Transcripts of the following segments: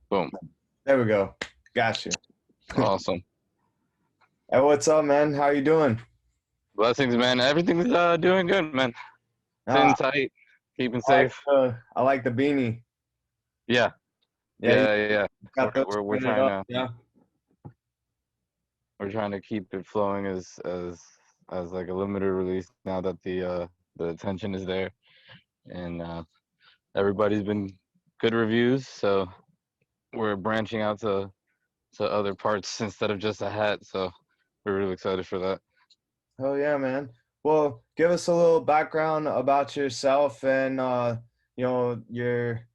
Boom. There we go. Got you. Awesome. Hey, what's up, man? How you doing? Blessings, man. Everything's doing good, man. Ah, Sitting tight, keeping I like safe. the beanie. Yeah, Yeah, you yeah. got those We're printed trying up. to Yeah. keep it flowing as like a limited release now that the attention is there, and everybody's been good reviews. So we're branching out to other parts instead of just a hat. So we're really excited for that. Oh yeah, man. Well, give us a little background about yourself and your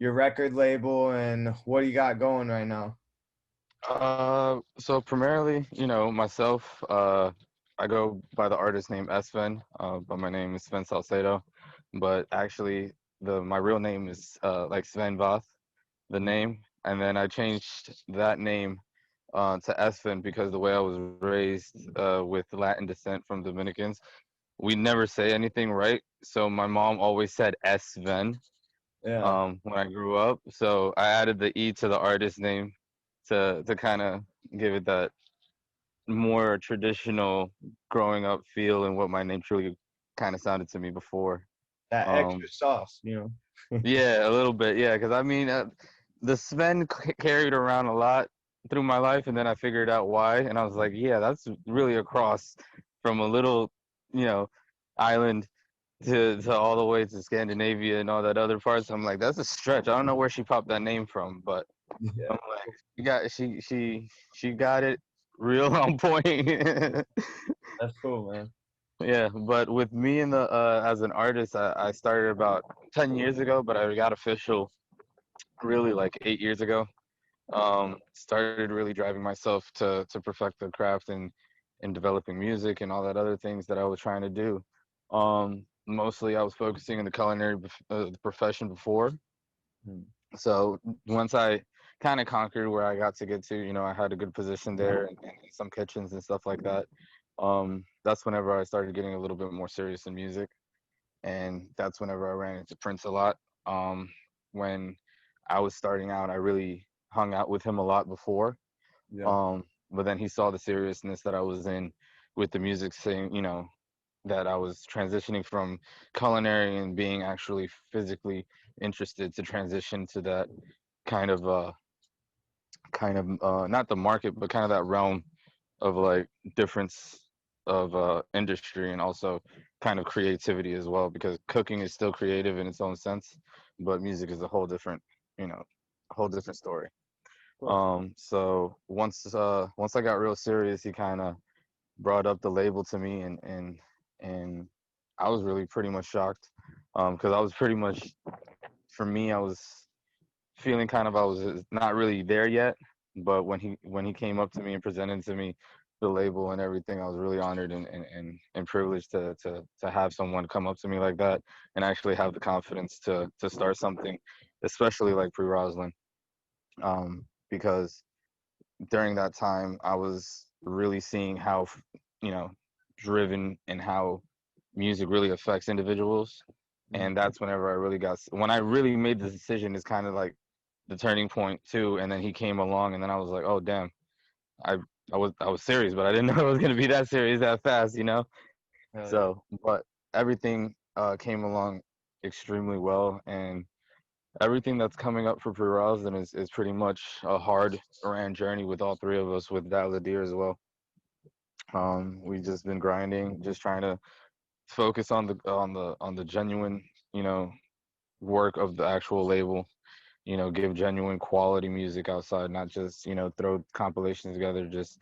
record label and what you got going right now. So primarily, myself, I go by the artist name Esven, but my name is Sven Salcedo. But actually, the my real name is like Sven Voth, the name, and then I changed that name to Esven because the way I was raised with Latin descent from Dominicans, we never say anything right. So my mom always said Esven Yeah. when I grew up. So I added the E to the artist name to kind of give it that more traditional growing up feel and what my name truly kind of sounded to me before. That extra Um, sauce. yeah, a little bit, yeah, because I mean, the Sven carried around a lot through my life, and then I figured out why, and I was like, yeah, that's really a cross from a little, you know, island to all the way to Scandinavia and all that other parts. I'm like, that's a stretch. I don't know where she popped that name from, but Yeah. I'm like, she got it real on point. That's cool, man. Yeah, but with me in the as an artist, I started about 10 years ago, but I got official really like 8 years ago. Started really driving myself to perfect the craft and developing music and all that other things that I was trying to do. Mostly I was focusing in the culinary profession before. Hmm. So once I kind of conquered where I got to get to, I had a good position there and some kitchens and stuff like that. That's whenever I started getting a little bit more serious in music, and that's whenever I ran into Prince a lot. When I was starting out, I really hung out with him a lot before, Yeah. but then he saw the seriousness that I was in with the music, saying, that I was transitioning from culinary and being actually physically interested to transition to that kind of not the market, but kind of that realm of like difference of industry and also kind of creativity as well, because cooking is still creative in its own sense, but music is a whole different, you know, a whole different story. Of course. So once I got real serious, he kind of brought up the label to me, and I was really pretty much shocked, because I was pretty much, for me, I was feeling kind of I was not really there yet. But when he came up to me and presented to me the label and everything, I was really honored and privileged to have someone come up to me like that and actually have the confidence to start something, especially like priroslin, because during that time I was really seeing how you know driven and how music really affects individuals. Mm. And that's whenever I really when I really made the decision is kind of like the turning point too. And then he came along, and then I was like, oh damn, i I was serious, but I didn't know it was going to be that serious that fast. Hell yeah. So but everything came along extremely well, and everything that's coming up for Pre-Roslin is pretty much a hard ran journey with all three of us, with Daladir as well. We've just been grinding, just trying to focus on the genuine, you know, work of the actual label. Give genuine quality music outside, not just throw compilations together. Just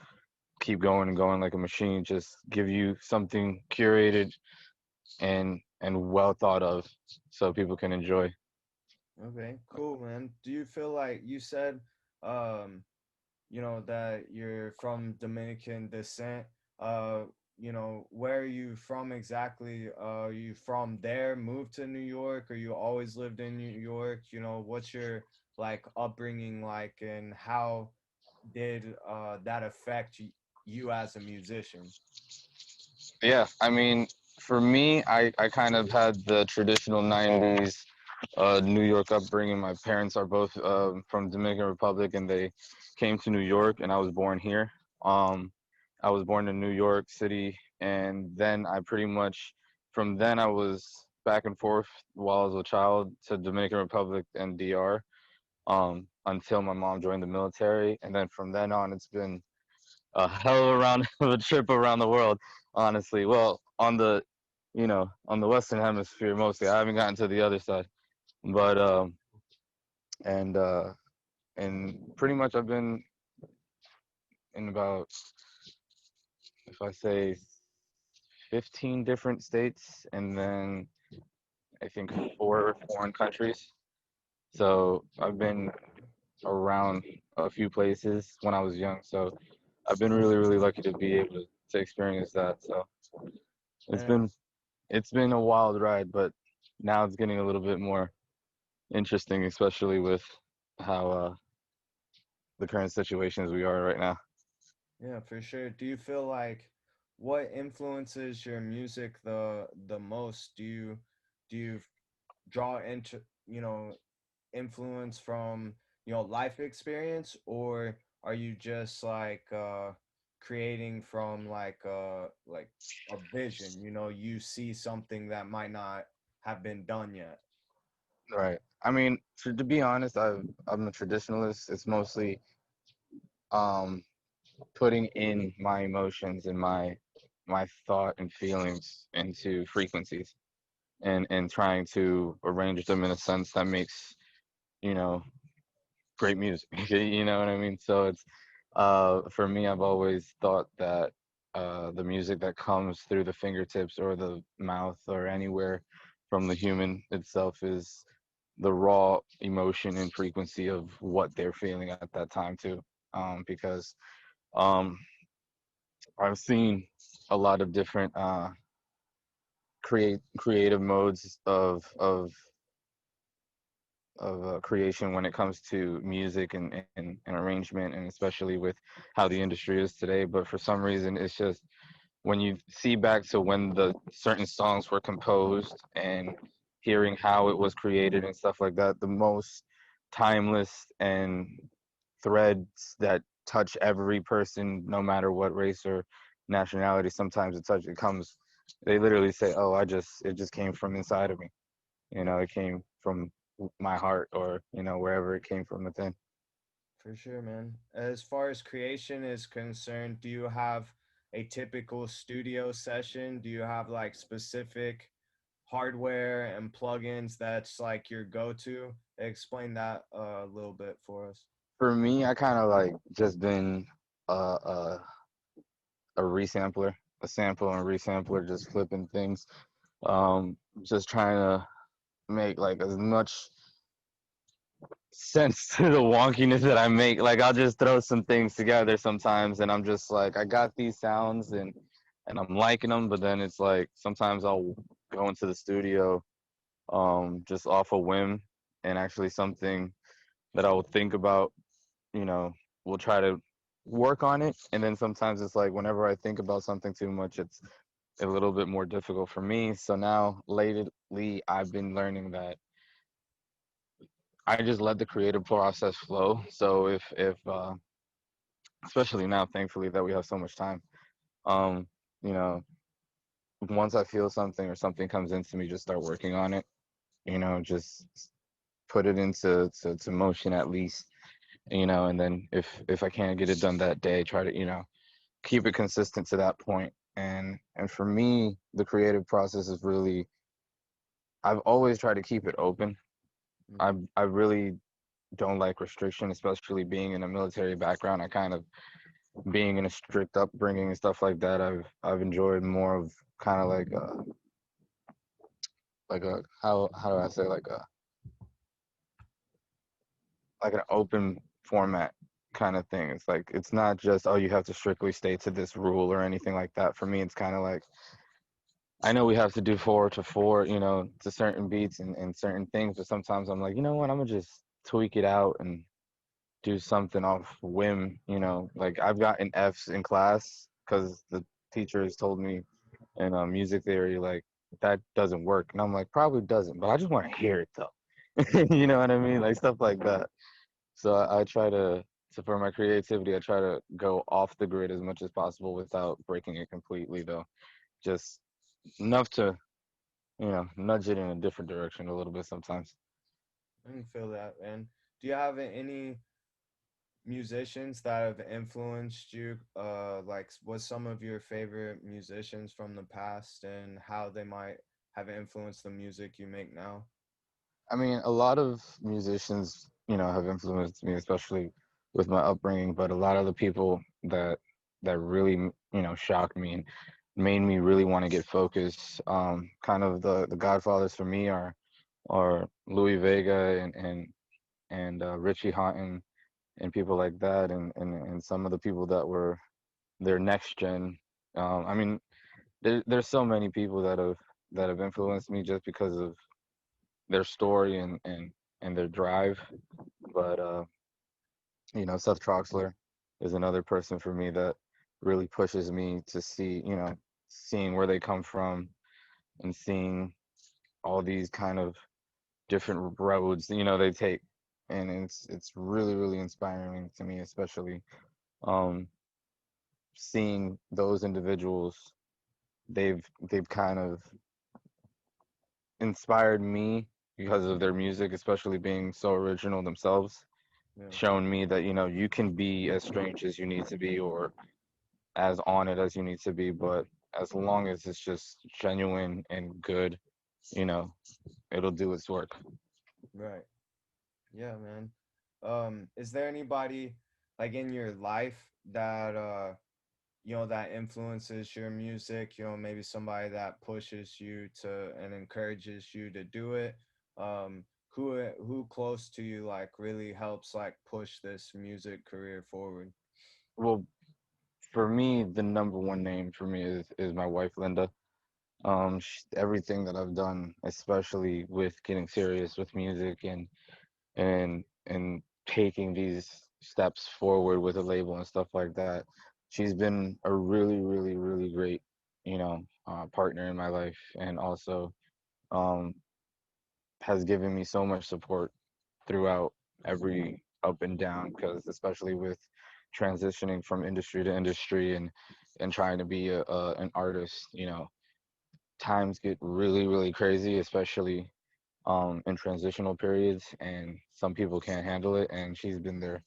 keep going and going like a machine. Just give you something curated and well thought of, so people can enjoy. Okay, cool, man. Do you feel like you said, um, that you're from Dominican descent? Uh, where are you from exactly? Are you from there, moved to New York, or you always lived in New York? What's your like upbringing like, and how did that affect you as a musician? Yeah, I mean, for me, I kind of had the traditional 90s. New York upbringing. My parents are both from Dominican Republic, and they came to New York, and I was born here. Um, I was born in New York City, and then I pretty much from then I was back and forth while I was a child to Dominican Republic and DR until my mom joined the military, and then from then on it's been a hell of a round of a trip around the world, honestly. Well, on the on the Western Hemisphere mostly. I haven't gotten to the other side, but and uh, and pretty much I've been in about, if I say, 15 different states, and then I think four foreign countries. So I've been around a few places when I was young. So I've been really, really lucky to be able to experience that. So it's Man, been it's been a wild ride, but now it's getting a little bit more interesting, especially with how the current situations we are right now. yeah, for sure. Do you feel like what influences your music the most? Do you draw into, influence from, life experience, or are you just like creating from like a vision, you see something that might not have been done yet? Right. I mean, to be honest, I'm a traditionalist. It's mostly um, putting in my emotions and my thought and feelings into frequencies and trying to arrange them in a sense that makes you know great music. You know what I mean? So it's for me, I've always thought that the music that comes through the fingertips or the mouth or anywhere from the human itself is the raw emotion and frequency of what they're feeling at that time too. Because um, I've seen a lot of different creative modes of creation when it comes to music and arrangement, and especially with how the industry is today. But for some reason, it's just when you see back to when the certain songs were composed and hearing how it was created and stuff like that, the most timeless and threads that touch every person, no matter what race or nationality. Sometimes it comes. They literally say, "Oh, it just came from inside of me." It came from my heart, or wherever it came from within. For sure, man. As far as creation is concerned, do you have a typical studio session? Do you have like specific hardware and plugins that's like your go-to? Explain that a little bit for us. For me, I kind of like just been uh, uh, a resampler, a sample and resampler, just flipping things, just trying to make like as much sense to the wonkiness that I make. Like I'll just throw some things together sometimes, and I'm just like, I got these sounds, and I'm liking them, but then it's like sometimes I'll go into the studio, just off a whim, and actually something that I will think about, you know, we'll try to work on it. And then sometimes it's like whenever I think about something too much, it's a little bit more difficult for me. So now lately I've been learning that I just let the creative process flow. So if especially now, thankfully that we have so much time, um, you know, once I feel something or something comes into me, just start working on it. Just put it to motion at least. And then if I can't get it done that day, try to keep it consistent to that point. And for me, the creative process is really, I've always tried to keep it open. I Hmm. I really don't like restriction, especially being in a military background. I kind of being in a strict upbringing and stuff like that. I've enjoyed more of kind of like a how do I say, like an open format kind of thing. It's like it's not just, oh, you have to strictly stay to this rule or anything like that. For me, it's kind of like, I know we have to do four to four, to certain beats and certain things, but sometimes I'm like, you know what, I'm gonna just tweak it out and do something off whim. Like I've gotten F's in class because the teachers told me in music theory, like, that doesn't work, and I'm like, probably doesn't, but I just want to hear it though. You know what I mean? Like stuff like that. So I try to, so for my creativity, I try to go off the grid as much as possible without breaking it completely, though. Just enough to, nudge it in a different direction a little bit sometimes. I can feel that, man. Do you have any musicians that have influenced you? Like, what's some of your favorite musicians from the past and how they might have influenced the music you make now? I mean, a lot of musicians, have influenced me, especially with my upbringing, but a lot of the people that really, shocked me and made me really want to get focused. Kind of the godfathers for me are Louis Vega and Richie Hawtin and people like that, and some of the people that were their next gen. I mean, there's so many people that have influenced me just because of their story and their drive. But Seth Troxler is another person for me that really pushes me to see, seeing where they come from and seeing all these kind of different roads, they take. And it's really, really inspiring to me, especially um, seeing those individuals. They've kind of inspired me because of their music, especially being so original themselves, Yeah. shown me that you can be as strange as you need to be or as on it as you need to be, but as long as it's just genuine and good, you know it'll do its work. Right. Yeah, man. Is there anybody like in your life that that influences your music, maybe somebody that pushes you to and encourages you to do it? Who close to you like really helps like push this music career forward? Well, for me, the number one name for me is my wife, Linda. Everything that I've done, especially with getting serious with music and taking these steps forward with a label and stuff like that, she's been a really, really, really great, partner in my life, and also um, has given me so much support throughout every up and down. Because especially with transitioning from industry to industry and trying to be an artist, times get really, really crazy, especially in transitional periods, and some people can't handle it. And she's been there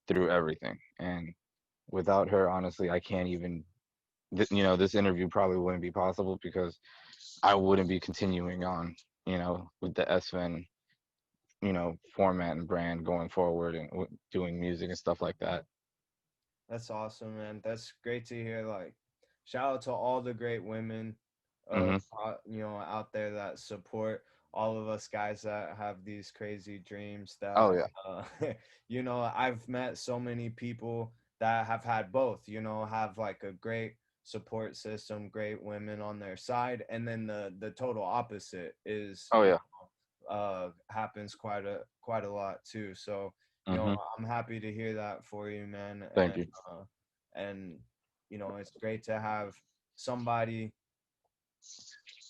through everything. And without her, honestly, I can't even. This interview probably wouldn't be possible because I wouldn't be continuing on, with the Esven, format and brand going forward and doing music and stuff like that. That's awesome, man. That's great to hear. Like, shout out to all the great women, Hmm. out there that support all of us guys that have these crazy dreams. Oh That, yeah. uh, I've met so many people that have had both. Have like a great support system, great women on their side, and then the total opposite is, Oh yeah. happens quite a lot too. So, Hmm. I'm happy to hear that for you, man. Thank you. And it's great to have somebody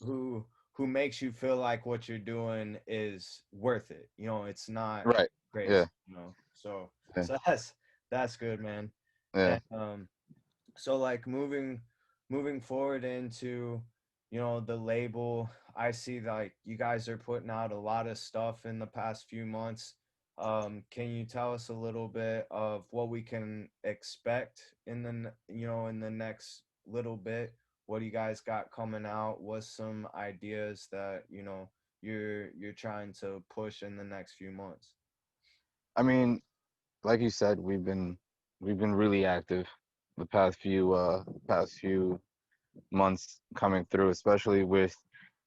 who makes you feel like what you're doing is worth it. It's not Right. crazy. Yeah. So Yeah. so that's good, man. Yeah. And so like moving forward into the label, I see like you guys are putting out a lot of stuff in the past few months. Can you tell us a little bit of what we can expect in in the next little bit? What do you guys got coming out? What's some ideas that you're trying to push in the next few months? I mean, like you said, we've been really active the past few months coming through, especially with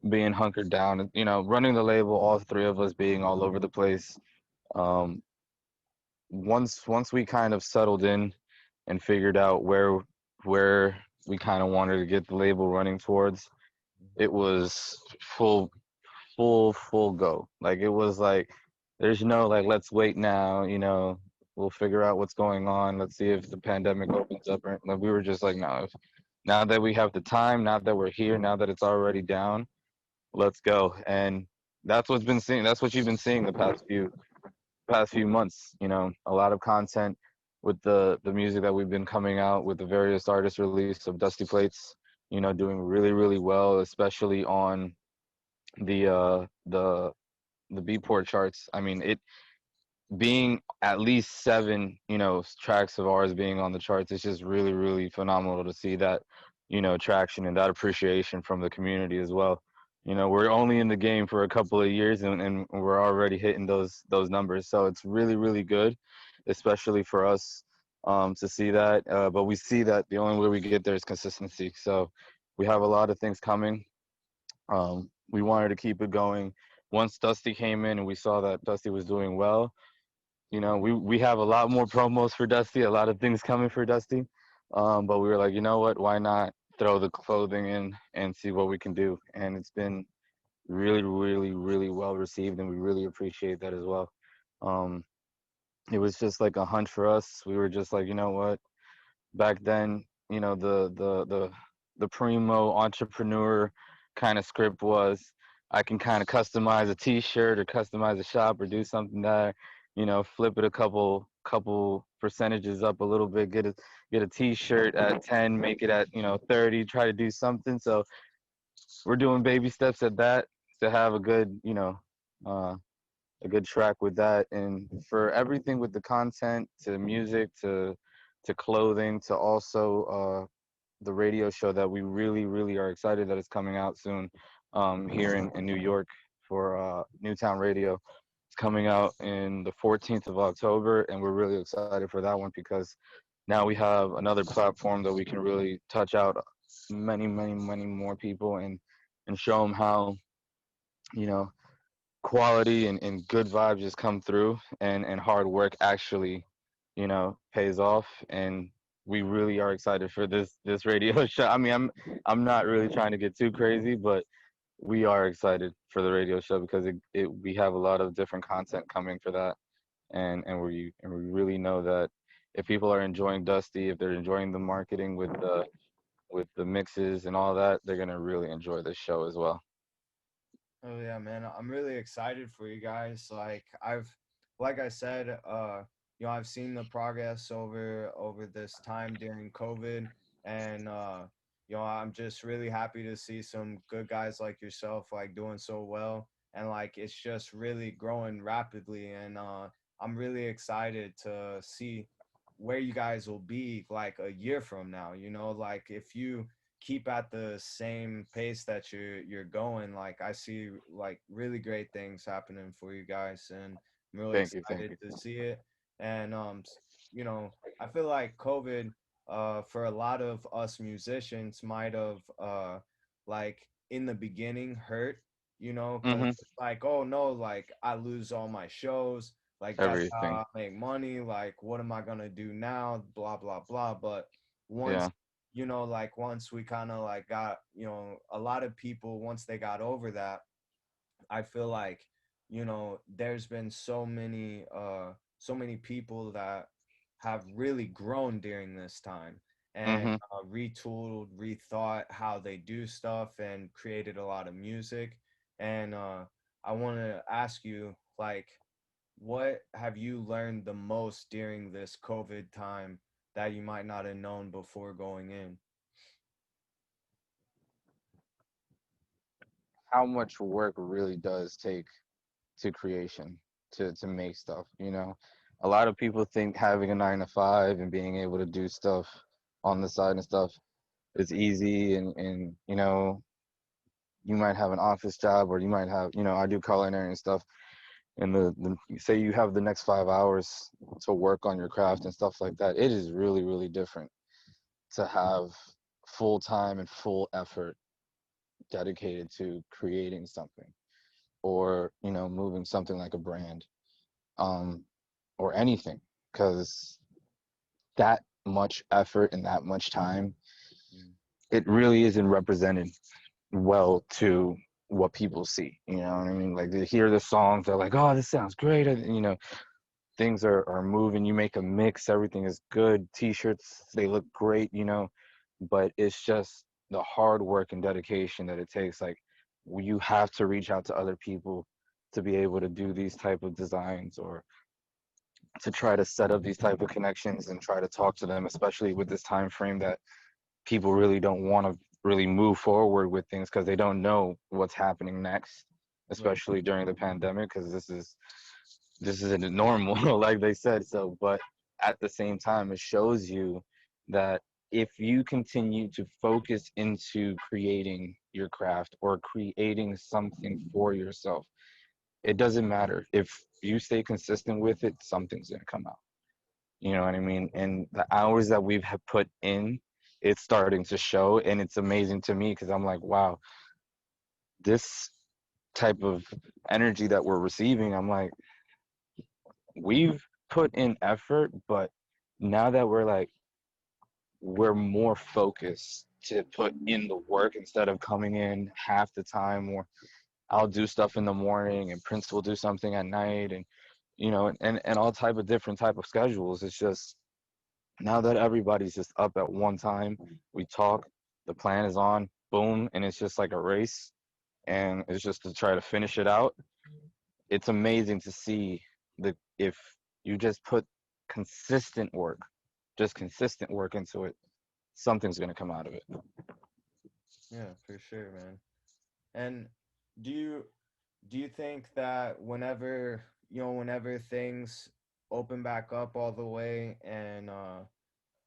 being hunkered down, running the label, all three of us being all over the place. Um, once we kind of settled in and figured out where we kind of wanted to get the label running towards, it was full go. Like it was like there's no like let's wait now, we'll figure out what's going on. Let's see if the pandemic opens up. Or, like, we were just like, no, now that we have the time, now that we're here, now that it's already down, let's go. And that's what's been seeing. That's what you've been seeing the past few months. A lot of content with the music that we've been coming out with the various artist release of Dusty Plates. Doing really really well, especially on the Beatport charts. I mean, it being at least seven, tracks of ours being on the charts, it's just really, really phenomenal to see that, traction and that appreciation from the community as well. We're only in the game for a couple of years and we're already hitting those numbers. So it's really, really good, especially for us to see that. But we see that the only way we get there is consistency. So we have a lot of things coming. We wanted to keep it going. Once Dusty came in and we saw that Dusty was doing well, we have a lot more promos for Dusty, a lot of things coming for Dusty. But we were like, you know what? Why not throw the clothing in and see what we can do? And it's been really, really, really well received, and we really appreciate that as well. Um, it was just like a hunch for us. We were just like, you know what? Back then, the primo entrepreneur kind of script was I can kind of customize a T-shirt or customize a shop or do something that flip it a couple percentages up a little bit, get a T-shirt at 10, make it at 30, try to do something. So we're doing baby steps at that to have uh, a good track with that, and for everything with the content to music to clothing to also the radio show that we really really are excited that it's coming out soon here in New York for Newtown Radio. It's coming out in the 14th of October, and we're really excited for that one because now we have another platform that we can really touch out many many many more people and show them how you know quality and good vibes just come through and hard work actually pays off. And we really are excited for this radio show. I mean, I'm not really trying to get too crazy, but we are excited for the radio show because we have a lot of different content coming for that. And we really know that if people are enjoying Dusty, if they're enjoying the marketing with the mixes and all that, they're gonna really enjoy this show as well. Oh yeah, man. I'm really excited for you guys. Like I said, I've seen the progress over this time during COVID, and I'm just really happy to see some good guys like yourself like doing so well, and like it's just really growing rapidly, and I'm really excited to see where you guys will be like a year from now. Like if you keep at the same pace that you're going, like I see like really great things happening for you guys, and I'm really Thank you, thank excited you. to see it. And I feel like COVID for a lot of us musicians might have like in the beginning hurt, because Hmm. it's like, oh no, like I lose all my shows, like that's Everything. how I make money, like what am I gonna do now, blah blah blah. But once Yeah. like once we kind of like got, a lot of people, once they got over that, I feel like, there's been so many people that have really grown during this time, and Hmm. retooled, rethought how they do stuff and created a lot of music. And I want to ask you, like, what have you learned the most during this COVID time that you might not have known before going in? How much work really does take to creation to make stuff. A lot of people think having a 9 to 5 and being able to do stuff on the side and stuff is easy, and you might have an office job, or you might have, I do culinary and stuff, and the say you have the next 5 hours to work on your craft and stuff like that. It is really really different to have full time and full effort dedicated to creating something, or moving something like a brand, um or anything, because that much effort and that much time, Mm. it really isn't represented well to what people see. You know what I mean? Like they hear the songs, they're like, oh, this sounds great. Things are moving. You make a mix, everything is good. T-shirts, they look great, but it's just the hard work and dedication that it takes. Like you have to reach out to other people to be able to do these type of designs or to try to set up these type of connections and try to talk to them, especially with this time frame that people really don't want to really move forward with things because they don't know what's happening next, Right. especially during the pandemic, because this isn't normal, like they said. So, but at the same time, it shows you that if you continue to focus into creating your craft or creating something for yourself, it doesn't matter. If you stay consistent with it, something's gonna come out. You know what I mean? And the hours that we've put in, it's starting to show, and it's amazing to me because I'm like, wow, this type of energy that we're receiving, I'm like, we've put in effort, but now that we're more focused to put in the work instead of coming in half the time, or I'll do stuff in the morning and Prince will do something at night, and and all type of different type of schedules. It's just now that everybody's just up at one time, we talk, the plan is on, boom, and it's just like a race, and it's just to try to finish it out. It's amazing to see the if you just put consistent work, just consistent work into it, something's gonna come out of it. Yeah, for sure, man. And do you do you think that whenever things open back up all the way and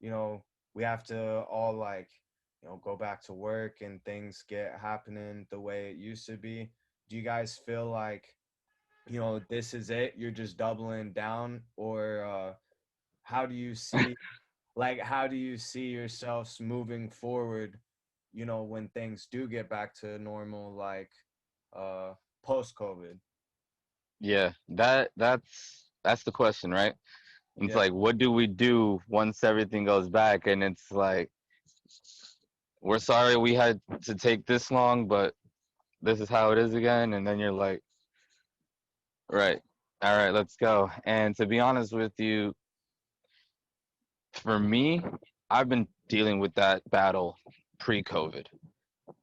you know, we have to all like, go back to work and things get happening the way it used to be, do you guys feel like, this is it, you're just doubling down, or how do you see how do you see yourselves moving forward, when things do get back to normal, like uh post COVID? Yeah, that's the question, right? It's Yeah, like, what do we do once everything goes back? And it's like, we're sorry we had to take this long, but this is how it is again. And then you're like, right, all right, let's go. And to be honest with you, for me, I've been dealing with that battle pre-COVID.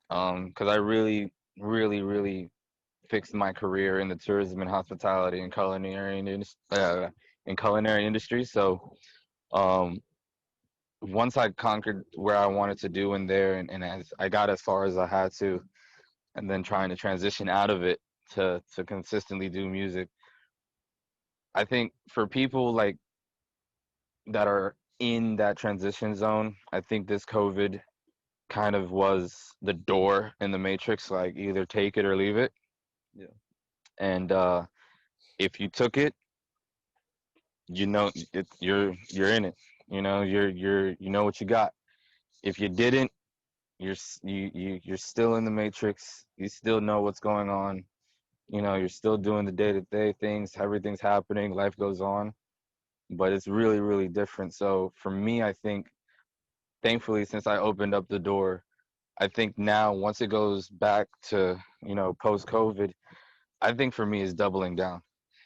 Because I really, really, really fixed my career in the tourism and hospitality and culinary industry. So, um, once I conquered where I wanted to do in there, and as I got as far as I had to, and then trying to transition out of it to consistently do music. I think for people like that are in that transition zone, I think this COVID kind of was the door in the matrix, like either take it or leave it. yeah, And if you took it, you're in it. You know what you got. If you didn't, you're still in the matrix. You still know what's going on. You're still doing the day-to-day things. Everything's happening. Life goes on, but it's really, really different. So for me, I think, thankfully, since I opened up the door, I think now once it goes back to post COVID, I think for me is doubling down.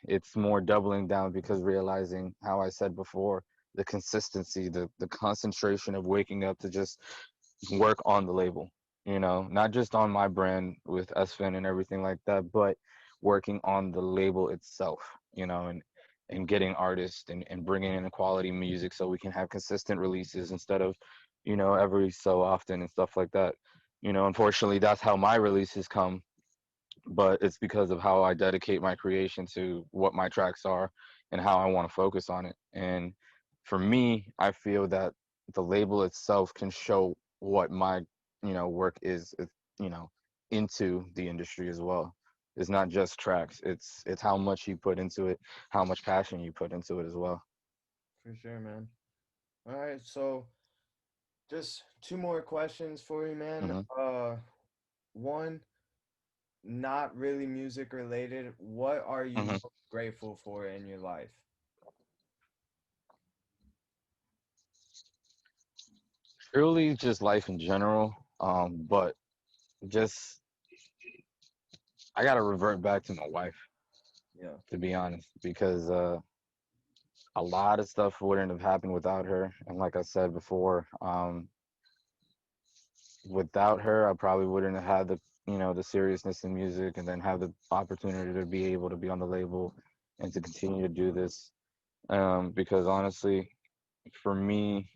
It's more doubling down because realizing how I said before, the consistency, the concentration of waking up to just work on the label, not just on my brand with Esven and everything like that, but working on the label itself, and getting artists and bringing in quality music so we can have consistent releases instead of, every so often and stuff like that. Unfortunately, that's how my releases come, but it's because of how I dedicate my creation to what my tracks are and how I want to focus on it. And for me, I feel that the label itself can show what my, work is, you know, into the industry as well. It's not just tracks. It's how much you put into it, how much passion you put into it as well. for sure, man. All right, so just two more questions for you, man. Hmm. One, not really music related. What are you Hmm. most grateful for in your life? Really, just life in general. But just I gotta revert back to my wife, Yeah, to be honest, because a lot of stuff wouldn't have happened without her. And like I said before, without her, I probably wouldn't have had the seriousness in music, and then have the opportunity to be able to be on the label and to continue to do this. Because honestly, for me,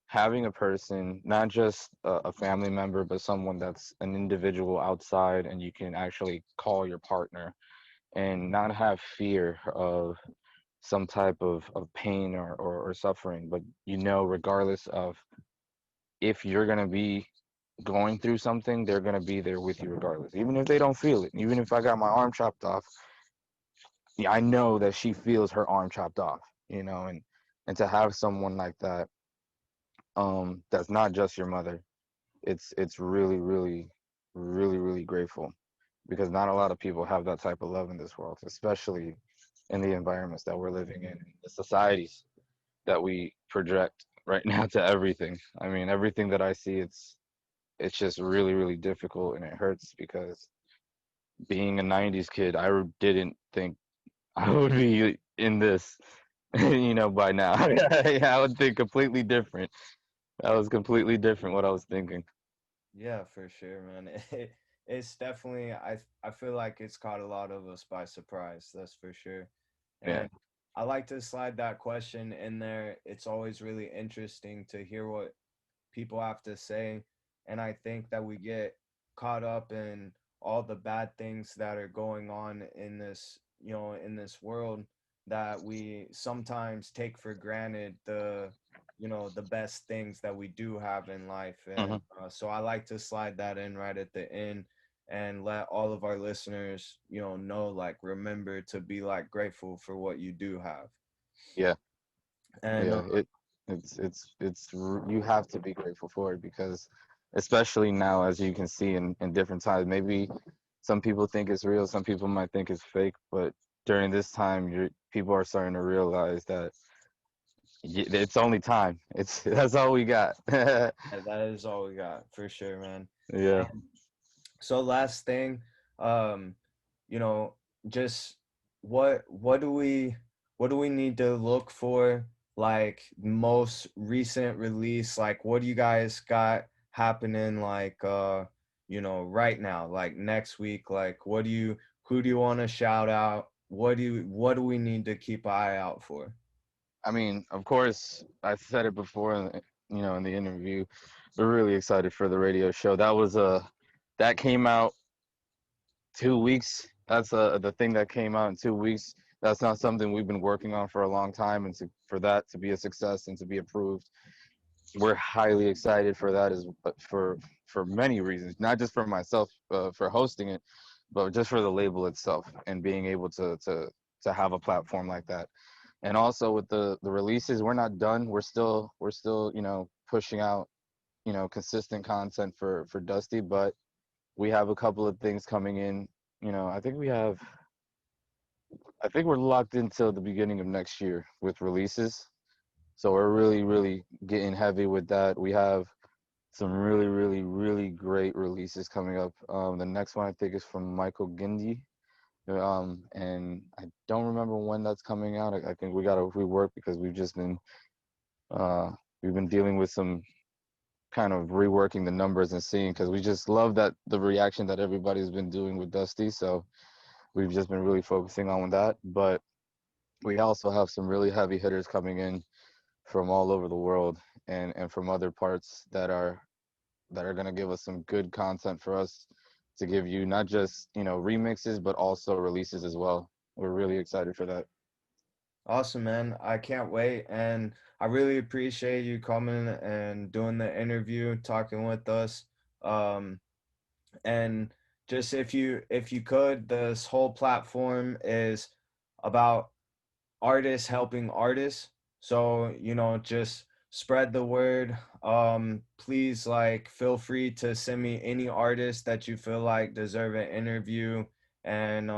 having a person, not just a family member, but someone that's an individual outside and you can actually call your partner and not have fear of some type of pain or suffering, but regardless of if you're going to be going through something, they're going to be there with you regardless, even if they don't feel it. Even if I got my arm chopped off, yeah, I know that she feels her arm chopped off, and to have someone like that, that's not just your mother, it's really, really, really, really grateful, because not a lot of people have that type of love in this world, especially in the environments that we're living in, the societies that we project right now to everything. I mean, everything that I see, it's just really, really difficult, and it hurts because being a 90s kid, I didn't think I would be in this, by now. I would think completely different. That was completely different what I was thinking. Yeah, for sure, man. It's definitely I feel like it's caught a lot of us by surprise. That's for sure. Yeah. And I like to slide that question in there. It's always really interesting to hear what people have to say, and I think that we get caught up in all the bad things that are going on in this, in this world, that we sometimes take for granted the best things that we do have in life. And Hmm. so I like to slide that in right at the end and let all of our listeners, know, like, remember to be like grateful for what you do have. Yeah. And Yeah. You have to be grateful for it, because especially now, as you can see in different times, maybe some people think it's real, some people might think it's fake, but during this time, people are starting to realize that it's only time. It's That's all we got. that is all we got for sure, man. Yeah. So last thing, um, you know, just what do we need to look for? Like most recent release, like what do you guys got happening? Like right now, like next week, like who do you want to shout out? What do we need to keep an eye out for? I mean, of course, I said it before, in the interview. We're really excited for the radio show. That came out 2 weeks. That's the thing that came out in 2 weeks. That's not something we've been working on for a long time, and for that to be a success and to be approved, we're highly excited for that, as for many reasons, not just for myself, for hosting it, but just for the label itself and being able to have a platform like that. And also with the releases, we're not done. We're still pushing out consistent content for Dusty, but we have a couple of things coming in. I think we're locked until the beginning of next year with releases. So we're really, really getting heavy with that. We have some really, really, really great releases coming up. The next one I think is from Michael Gindi. And I don't remember when that's coming out. I think we got to rework, because uh, we've been dealing with some kind of reworking the numbers and seeing, because we just love that the reaction that everybody's been doing with Dusty. So we've just been really focusing on that. But we also have some really heavy hitters coming in from all over the world, and from other parts that are going to give us some good content for us to give you, not just remixes, but also releases as well. We're really excited for that. Awesome, man. I can't wait. And I really appreciate you coming and doing the interview, talking with us. Um, and just if you could, this whole platform is about artists helping artists. So, just spread the word. Please, like, feel free to send me any artist that you feel like deserve an interview, and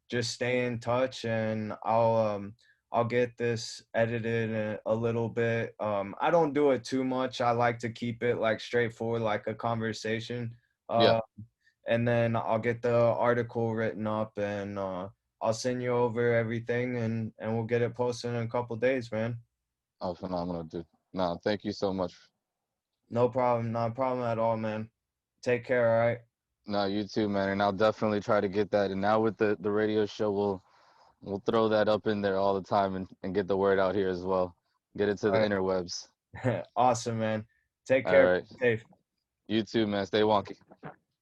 just stay in touch, and I'll get this edited a little bit. I don't do it too much. I like to keep it like straightforward, like a conversation. Yeah. Uh, and then I'll get the article written up, and I'll send you over everything, and we'll get it posted in a couple days, man. Oh, phenomenal, dude. No, thank you so much. No problem, not a problem at all, man. Take care, all right? No, you too, man. And I'll definitely try to get that. And now with the radio show, we'll throw that up in there all the time and get the word out here as well. Get it to the All interwebs. right. Awesome, man. Take All care. right. Be safe. You too, man. Stay wonky.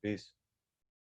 Peace.